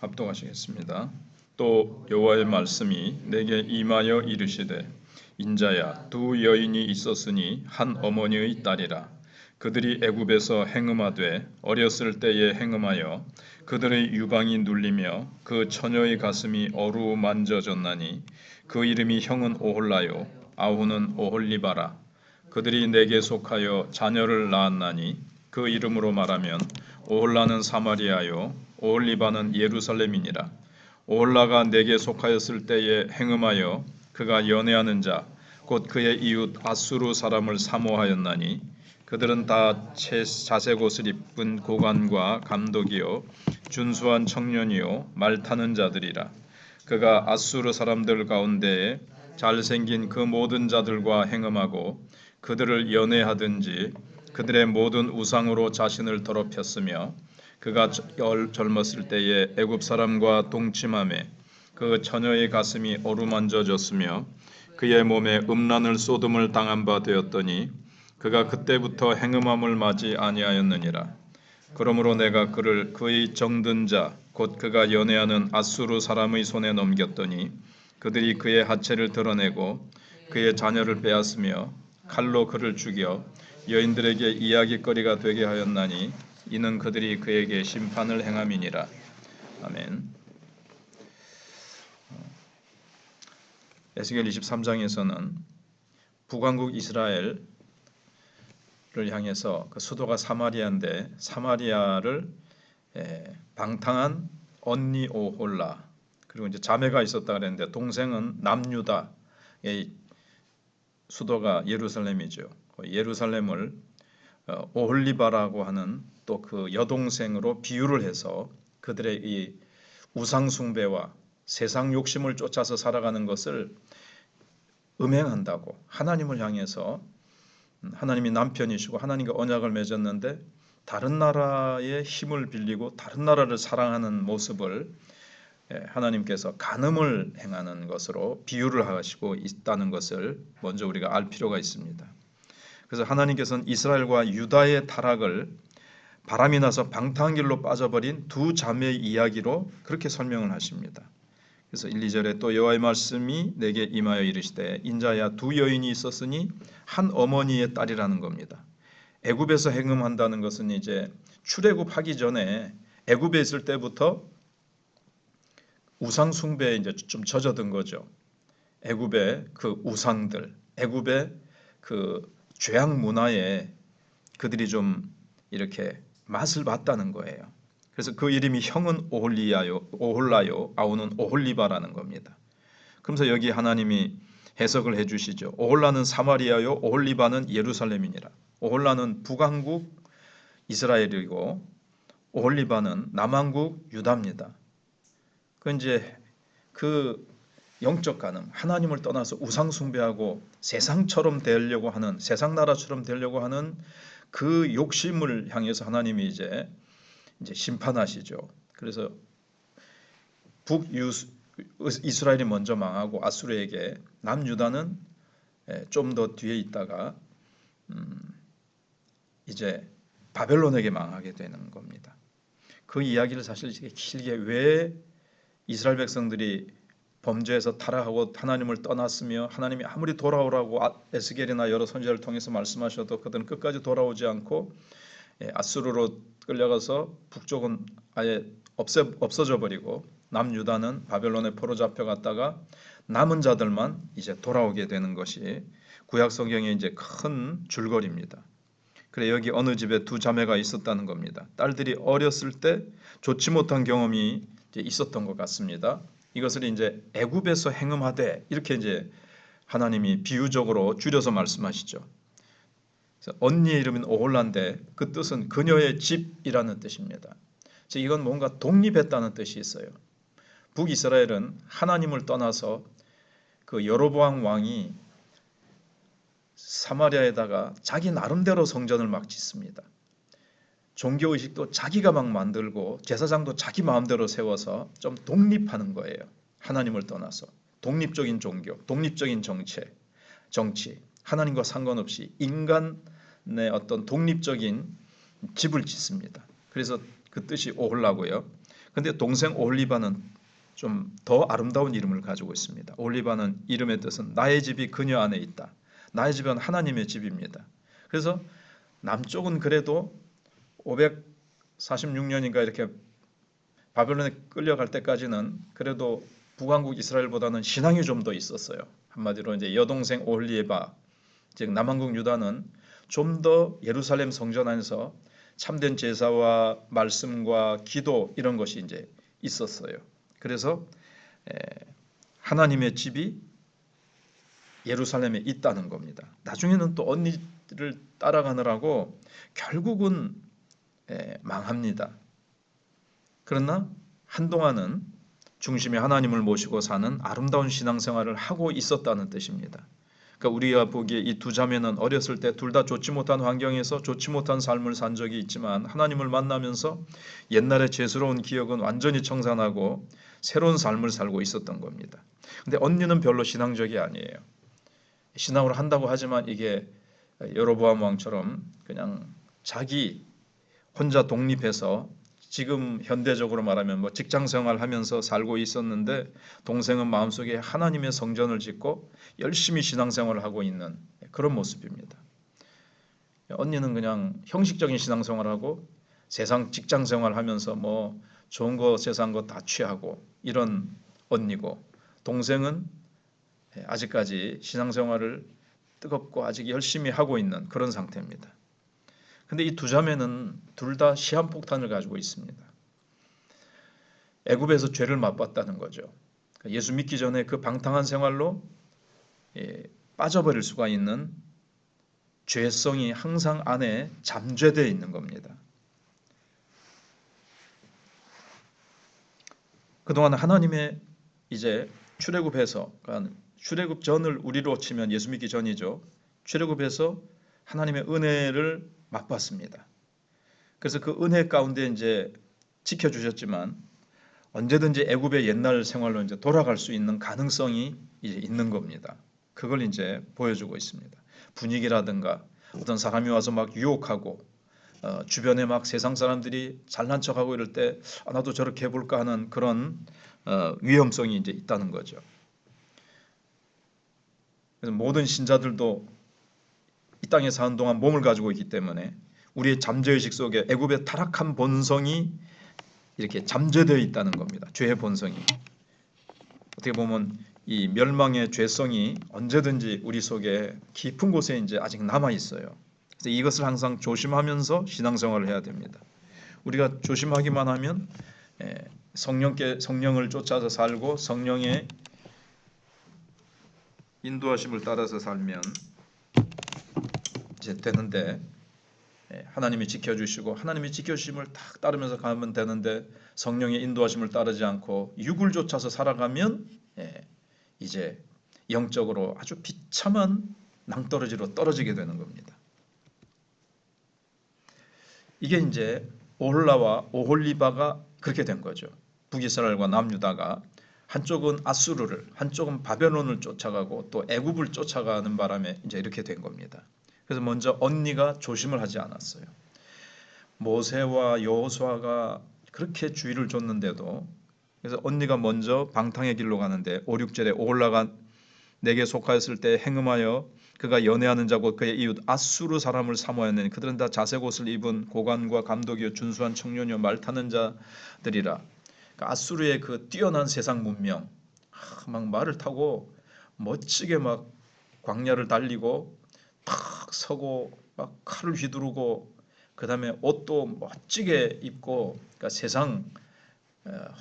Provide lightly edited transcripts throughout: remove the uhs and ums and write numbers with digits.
합독하시겠습니다. 또 여호와의 말씀이 내게 임하여 이르시되 인자야 두 여인이 있었으니 한 어머니의 딸이라. 그들이 애굽에서 행음하되 어렸을 때에 행음하여 그들의 유방이 눌리며 그 처녀의 가슴이 어루만져졌나니 그 이름이 형은 오홀라요 아우는 오홀리바라. 그들이 내게 속하여 자녀를 낳았나니 그 이름으로 말하면 오홀라는 사마리아요 오홀리바는 예루살렘이니라. 오홀라가 내게 속하였을 때에 행음하여 그가 연애하는 자 곧 그의 이웃 아수르 사람을 사모하였나니 그들은 다 자색 옷을 입은 고관과 감독이요 준수한 청년이요 말 타는 자들이라. 그가 아수르 사람들 가운데에 잘생긴 그 모든 자들과 행음하고 그들을 연애하든지 그들의 모든 우상으로 자신을 더럽혔으며 그가 젊었을 때에 애굽 사람과 동침함에 그 처녀의 가슴이 어루만져졌으며 그의 몸에 음란을 쏟음을 당한 바 되었더니 그가 그때부터 행음함을 맞이 아니하였느니라. 그러므로 내가 그를 그의 정든 자 곧 그가 연애하는 아수르 사람의 손에 넘겼더니 그들이 그의 하체를 드러내고 그의 자녀를 빼앗으며 칼로 그를 죽여 여인들에게 이야기거리가 되게 하였나니 이는 그들이 그에게 심판을 행함이니라. 아멘. 에스겔 23장에서는 북왕국 이스라엘을 향해서 그 수도가 사마리아인데 사마리아를 방탕한 언니 오홀라 그리고 이제 자매가 있었다 그랬는데 동생은 남유다의 수도가 예루살렘이죠. 예루살렘을 오홀리바라고 하는 또 그 여동생으로 비유를 해서 그들의 이 우상 숭배와 세상 욕심을 쫓아서 살아가는 것을 음행한다고 하나님을 향해서 하나님이 남편이시고 하나님과 언약을 맺었는데 다른 나라의 힘을 빌리고 다른 나라를 사랑하는 모습을 하나님께서 간음을 행하는 것으로 비유를 하시고 있다는 것을 먼저 우리가 알 필요가 있습니다. 그래서 하나님께서는 이스라엘과 유다의 타락을 바람이 나서 방탕한 길로 빠져버린 두 자매의 이야기로 그렇게 설명을 하십니다. 그래서 1, 2절에 또 여호와의 말씀이 내게 임하여 이르시되 인자야 두 여인이 있었으니 한 어머니의 딸이라는 겁니다. 애굽에서 행음한다는 것은 이제 출애굽하기 전에 애굽에 있을 때부터 우상 숭배에 이제 좀 젖어든 거죠. 애굽의 그 우상들, 애굽의 그 죄악 문화에 그들이 좀 이렇게 맛을 봤다는 거예요. 그래서 그 이름이 형은 오홀라요, 아우는 오홀리바라는 겁니다. 그러면서 여기 하나님이 해석을 해주시죠. 오홀라는 사마리아요, 오홀리바는 예루살렘이니라. 오홀라는 북왕국 이스라엘이고 오홀리바는 남왕국 유다입니다. 그 이제 그 영적 간음, 하나님을 떠나서 우상 숭배하고 세상처럼 되려고 하는 세상 나라처럼 되려고 하는 그 욕심을 향해서 하나님이 이제 심판하시죠. 그래서 이스라엘이 먼저 망하고 아수르에게 남유다는 좀 더 뒤에 있다가 이제 바벨론에게 망하게 되는 겁니다. 그 이야기를 사실 길게 왜 이스라엘 백성들이 범죄에서 타락하고 하나님을 떠났으며 하나님이 아무리 돌아오라고 에스겔이나 여러 선지자를 통해서 말씀하셔도 그들은 끝까지 돌아오지 않고 아수르로 끌려가서 북쪽은 아예 없어져 버리고 남유다는 바벨론에 포로 잡혀갔다가 남은 자들만 이제 돌아오게 되는 것이 구약 성경의 이제 큰 줄거리입니다. 그래 여기 어느 집에 두 자매가 있었다는 겁니다. 딸들이 어렸을 때 좋지 못한 경험이 이제 있었던 것 같습니다. 이것을 이제 애굽에서 행음하되 이렇게 이제 하나님이 비유적으로 줄여서 말씀하시죠. 언니의 이름은 오홀라인데 그 뜻은 그녀의 집이라는 뜻입니다. 즉 이건 뭔가 독립했다는 뜻이 있어요. 북이스라엘은 하나님을 떠나서 그 여로보암 왕이 사마리아에다가 자기 나름대로 성전을 막 짓습니다. 종교의식도 자기가 막 만들고 제사장도 자기 마음대로 세워서 좀 독립하는 거예요. 하나님을 떠나서 독립적인 종교, 독립적인 정치, 하나님과 상관없이 인간의 어떤 독립적인 집을 짓습니다. 그래서 그 뜻이 오홀라고요. 근데 동생 오홀리바는 좀 더 아름다운 이름을 가지고 있습니다. 오홀리바는 이름의 뜻은 나의 집이 그녀 안에 있다. 나의 집은 하나님의 집입니다. 그래서 남쪽은 그래도 546년인가 이렇게 바벨론에 끌려갈 때까지는 그래도 북왕국 이스라엘보다는 신앙이 좀 더 있었어요. 한마디로 이제 여동생 오홀리바, 즉 남왕국 유다는 좀 더 예루살렘 성전 안에서 참된 제사와 말씀과 기도 이런 것이 이제 있었어요. 그래서 하나님의 집이 예루살렘에 있다는 겁니다. 나중에는 또 언니를 따라가느라고 결국은 망합니다. 그러나 한동안은 중심에 하나님을 모시고 사는 아름다운 신앙생활을 하고 있었다는 뜻입니다. 그러니까 우리가 보기에 이 두 자매는 어렸을 때 둘 다 좋지 못한 환경에서 좋지 못한 삶을 산 적이 있지만 하나님을 만나면서 옛날의 죄스러운 기억은 완전히 청산하고 새로운 삶을 살고 있었던 겁니다. 근데 언니는 별로 신앙적이 아니에요. 신앙으로 한다고 하지만 이게 여로보암 왕처럼 그냥 자기 혼자 독립해서 지금 현대적으로 말하면 뭐 직장 생활하면서 살고 있었는데 동생은 마음속에 하나님의 성전을 짓고 열심히 신앙생활을 하고 있는 그런 모습입니다. 언니는 그냥 형식적인 신앙생활하고 세상 직장 생활하면서 뭐 좋은 거 세상 거 다 취하고 이런 언니고, 동생은 아직까지 신앙생활을 뜨겁고 아직 열심히 하고 있는 그런 상태입니다. 근데 이 두 자매는 둘 다 시한폭탄을 가지고 있습니다. 애굽에서 죄를 맛봤다는 거죠. 예수 믿기 전에 그 방탕한 생활로 빠져버릴 수가 있는 죄성이 항상 안에 잠재되어 있는 겁니다. 그동안 하나님의 이제 출애굽해서, 그러니까 출애굽 전을 우리로 치면 예수 믿기 전이죠. 출애굽해서 하나님의 은혜를 맛봤습니다. 그래서 그 은혜 가운데 이제 지켜주셨지만 언제든지 애굽의 옛날 생활로 이제 돌아갈 수 있는 가능성이 이제 있는 겁니다. 그걸 이제 보여주고 있습니다. 분위기라든가 어떤 사람이 와서 막 유혹하고 주변에 막 세상 사람들이 잘난 척하고 이럴 때 나도 저렇게 해볼까 하는 그런 위험성이 이제 있다는 거죠. 그래서 모든 신자들도 이 땅에 사는 동안 몸을 가지고 있기 때문에 우리의 잠재의식 속에 애굽의 타락한 본성이 이렇게 잠재되어 있다는 겁니다. 죄의 본성이. 어떻게 보면 이 멸망의 죄성이 언제든지 우리 속에 깊은 곳에 이제 아직 남아 있어요. 그래서 이것을 항상 조심하면서 신앙생활을 해야 됩니다. 우리가 조심하기만 하면 성령을 쫓아서 살고 성령의 인도하심을 따라서 살면 이제 되는데, 하나님이 지켜주시고 하나님이 지켜주심을 딱 따르면서 가면 되는데 성령의 인도하심을 따르지 않고 육을 쫓아서 살아가면 이제 영적으로 아주 비참한 낭떠러지로 떨어지게 되는 겁니다. 이게 이제 오홀라와 오홀리바가 그렇게 된 거죠. 북이스라엘과 남유다가 한쪽은 아수르를, 한쪽은 바벨론을 쫓아가고 또 애굽을 쫓아가는 바람에 이제 이렇게 된 겁니다. 그래서 먼저 언니가 조심을 하지 않았어요. 모세와 여호수아가 그렇게 주의를 줬는데도, 그래서 언니가 먼저 방탕의 길로 가는데 5, 6절에 오홀라가 내게 속하였을 때 행음하여 그가 연애하는 자고 그의 이웃 아수르 사람을 사모하였느니 그들은 다 자색 옷을 입은 고관과 감독이요 준수한 청년이요 말 타는 자들이라. 그러니까 아수르의 그 뛰어난 세상 문명, 막 말을 타고 멋지게 막 광야를 달리고 탁 서고 막 칼을 휘두르고 그다음에 옷도 멋지게 입고, 그러니까 세상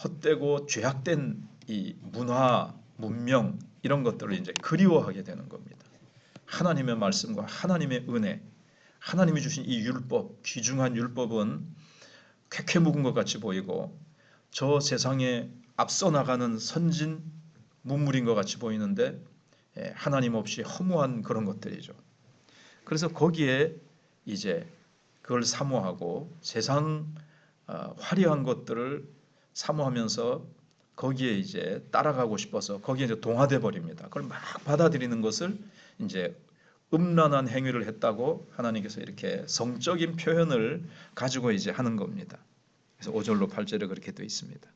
헛되고 죄악된 이 문화, 문명 이런 것들을 이제 그리워하게 되는 겁니다. 하나님의 말씀과 하나님의 은혜, 하나님이 주신 이 율법, 귀중한 율법은 쾌쾌 묵은 것 같이 보이고 저 세상에 앞서 나가는 선진 문물인 것 같이 보이는데 하나님 없이 허무한 그런 것들이죠. 그래서 거기에 이제 그걸 사모하고 세상 화려한 것들을 사모하면서 거기에 이제 따라가고 싶어서 거기에 이제 동화돼 버립니다. 그걸 막 받아들이는 것을 이제 음란한 행위를 했다고 하나님께서 이렇게 성적인 표현을 가지고 이제 하는 겁니다. 그래서 5절로 8절에 그렇게 되어 있습니다.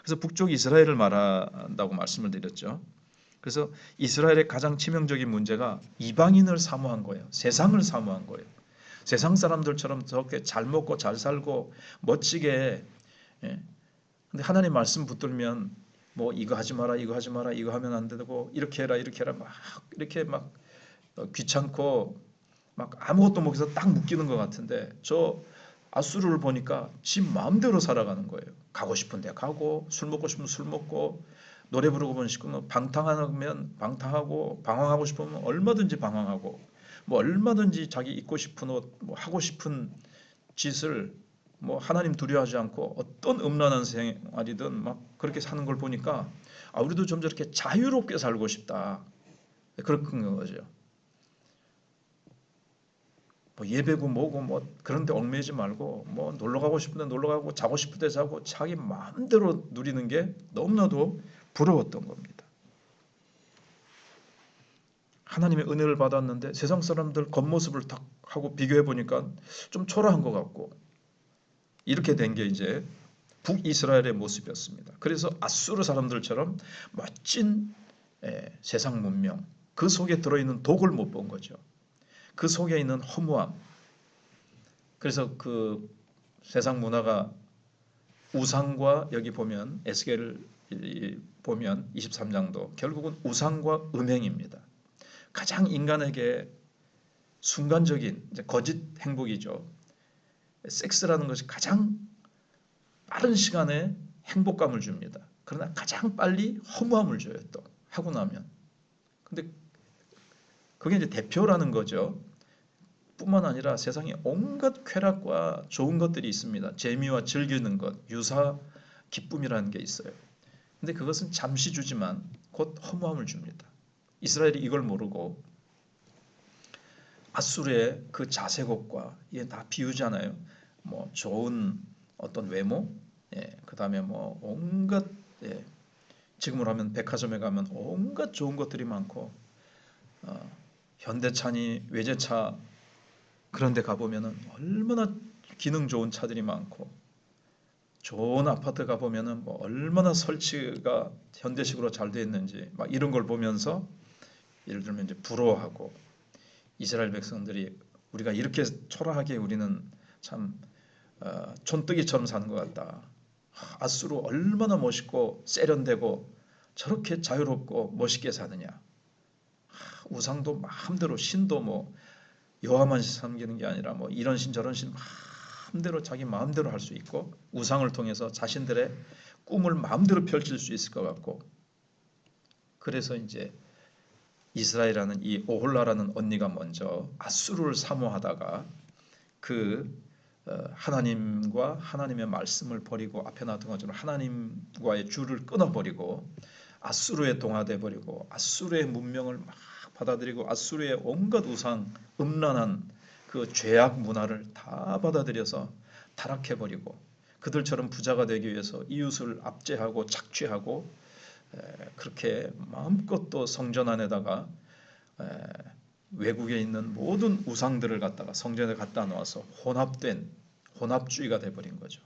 그래서 북쪽 이스라엘을 말한다고 말씀을 드렸죠. 그래서 이스라엘의 가장 치명적인 문제가 이방인을 사모한 거예요. 세상을 사모한 거예요. 세상 사람들처럼 저렇게 잘 먹고 잘 살고 멋지게, 예. 근데 하나님 말씀 붙들면 뭐 이거 하지 마라, 이거 하지 마라, 이거 하면 안 되고 이렇게 해라, 이렇게 해라, 막 이렇게 막 귀찮고 막 아무것도 못해서 딱 묶이는 것 같은데, 저 아수르를 보니까 지 마음대로 살아가는 거예요. 가고 싶은 데 가고, 술 먹고 싶으면 술 먹고, 노래 부르고 싶으면 방탕하면 방탕하고, 방황하고 싶으면 얼마든지 방황하고, 뭐 얼마든지 자기 입고 싶은 옷, 뭐 하고 싶은 짓을 뭐 하나님 두려워하지 않고 어떤 음란한 생활이든 막 그렇게 사는 걸 보니까, 아, 우리도 좀 저렇게 자유롭게 살고 싶다. 그런 거죠. 뭐 예배고 뭐고 뭐 그런데 얽매이지 말고, 뭐 놀러 가고 싶은데 놀러 가고, 자고 싶은데 자고, 자기 마음대로 누리는 게 너무나도 부러웠던 겁니다. 하나님의 은혜를 받았는데 세상 사람들 겉모습을 딱 하고 비교해 보니까 좀 초라한 것 같고, 이렇게 된 게 이제 북이스라엘의 모습이었습니다. 그래서 아수르 사람들처럼 멋진 세상 문명, 그 속에 들어있는 독을 못 본 거죠. 그 속에 있는 허무함. 그래서 그 세상 문화가 우상과, 여기 보면 에스겔을 보면 23장도 결국은 우상과 음행입니다. 가장 인간에게 순간적인 이제 거짓 행복이죠. 섹스라는 것이 가장 빠른 시간에 행복감을 줍니다. 그러나 가장 빨리 허무함을 줘요. 또 하고 나면. 근데 그게 이제 대표라는 거죠. 뿐만 아니라 세상에 온갖 쾌락과 좋은 것들이 있습니다. 재미와 즐기는 것, 유사 기쁨이라는 게 있어요. 근데 그것은 잠시 주지만 곧 허무함을 줍니다. 이스라엘이 이걸 모르고 아수르의 그 자색옷과, 이게 다 비유잖아요. 뭐 좋은 어떤 외모, 예, 그다음에 뭐 온갖, 예, 지금으로 하면 백화점에 가면 온갖 좋은 것들이 많고, 현대차니 외제차 그런 데 가보면은 얼마나 기능 좋은 차들이 많고, 좋은 아파트 가보면은 뭐 얼마나 설치가 현대식으로 잘 되어 있는지, 막 이런 걸 보면서 예를 들면 이제 부러워하고, 이스라엘 백성들이 우리가 이렇게 초라하게, 우리는 참 촌뜨기처럼 사는 것 같다. 아수르 얼마나 멋있고 세련되고 저렇게 자유롭고 멋있게 사느냐. 우상도 마음대로, 신도 뭐 여호와만 섬기는 게 아니라 뭐 이런 신 저런 신 마음대로 자기 마음대로 할 수 있고, 우상을 통해서 자신들의 꿈을 마음대로 펼칠 수 있을 것 같고. 그래서 이제 이스라엘이라는 이 오홀라라는 언니가 먼저 아수르를 사모하다가 그 하나님과 하나님의 말씀을 버리고, 앞에 나왔던 것처럼 하나님과의 줄을 끊어버리고 아수르에 동화돼 버리고, 아수르의 문명을 막 받아들이고, 아수르의 온갖 우상, 음란한 그 죄악 문화를 다 받아들여서 타락해 버리고, 그들처럼 부자가 되기 위해서 이웃을 압제하고 착취하고, 그렇게 마음껏 또 성전 안에다가 외국에 있는 모든 우상들을 갖다가 성전에 갖다 놓아서 혼합주의가 돼버린 거죠.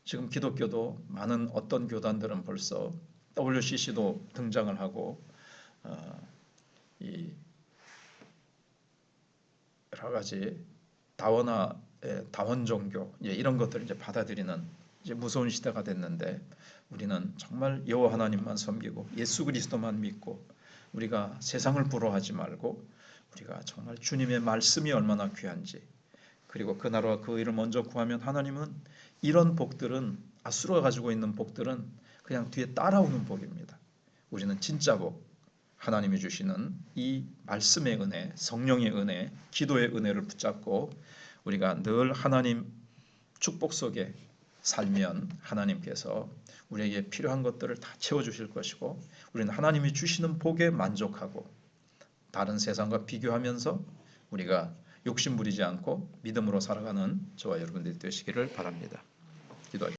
지금 기독교도 많은 어떤 교단들은 벌써 WCC도 등장을 하고, 이 여러 가지 다원 종교, 이런 것들을 이제 받아들이는 이제 무서운 시대가 됐는데, 우리는 정말 여호와 하나님만 섬기고 예수 그리스도만 믿고, 우리가 세상을 부러워하지 말고, 우리가 정말 주님의 말씀이 얼마나 귀한지, 그리고 그 나라와 그 의를 먼저 구하면 하나님은 이런 복들은, 아수르가 가지고 있는 복들은 그냥 뒤에 따라오는 복입니다. 우리는 진짜 복, 하나님이 주시는 이 말씀의 은혜, 성령의 은혜, 기도의 은혜를 붙잡고 우리가 늘 하나님 축복 속에 살면 하나님께서 우리에게 필요한 것들을 다 채워주실 것이고, 우리는 하나님이 주시는 복에 만족하고 다른 세상과 비교하면서 우리가 욕심 부리지 않고 믿음으로 살아가는 저와 여러분들이 되시기를 바랍니다. 기도하겠습니다.